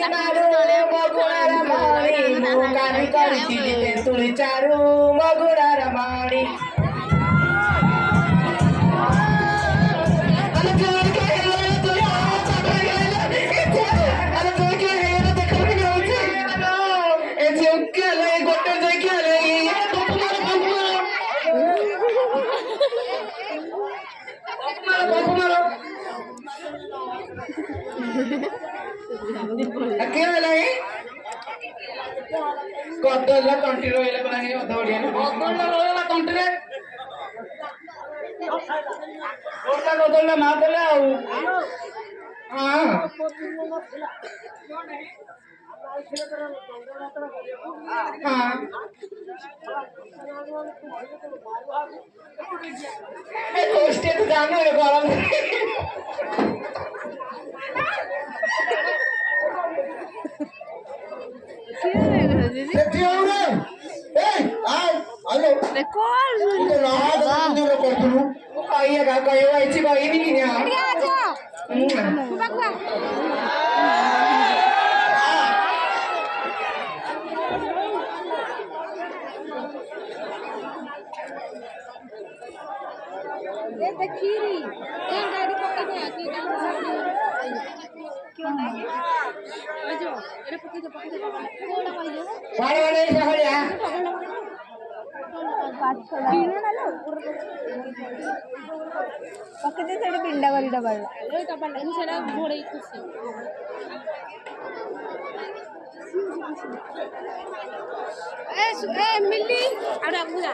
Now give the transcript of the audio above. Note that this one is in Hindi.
नारू मगुणार माणी मुकानी करती तेंतुळी चारू मगुणार माणी कदला कंट्री रोइला बना के दौड़िया कदला रोइला कंट्री रे ओटा कदला ना देले आ हां हां ए कोस्टे तो जानो रे गरम पिंडा वाली डबल मिली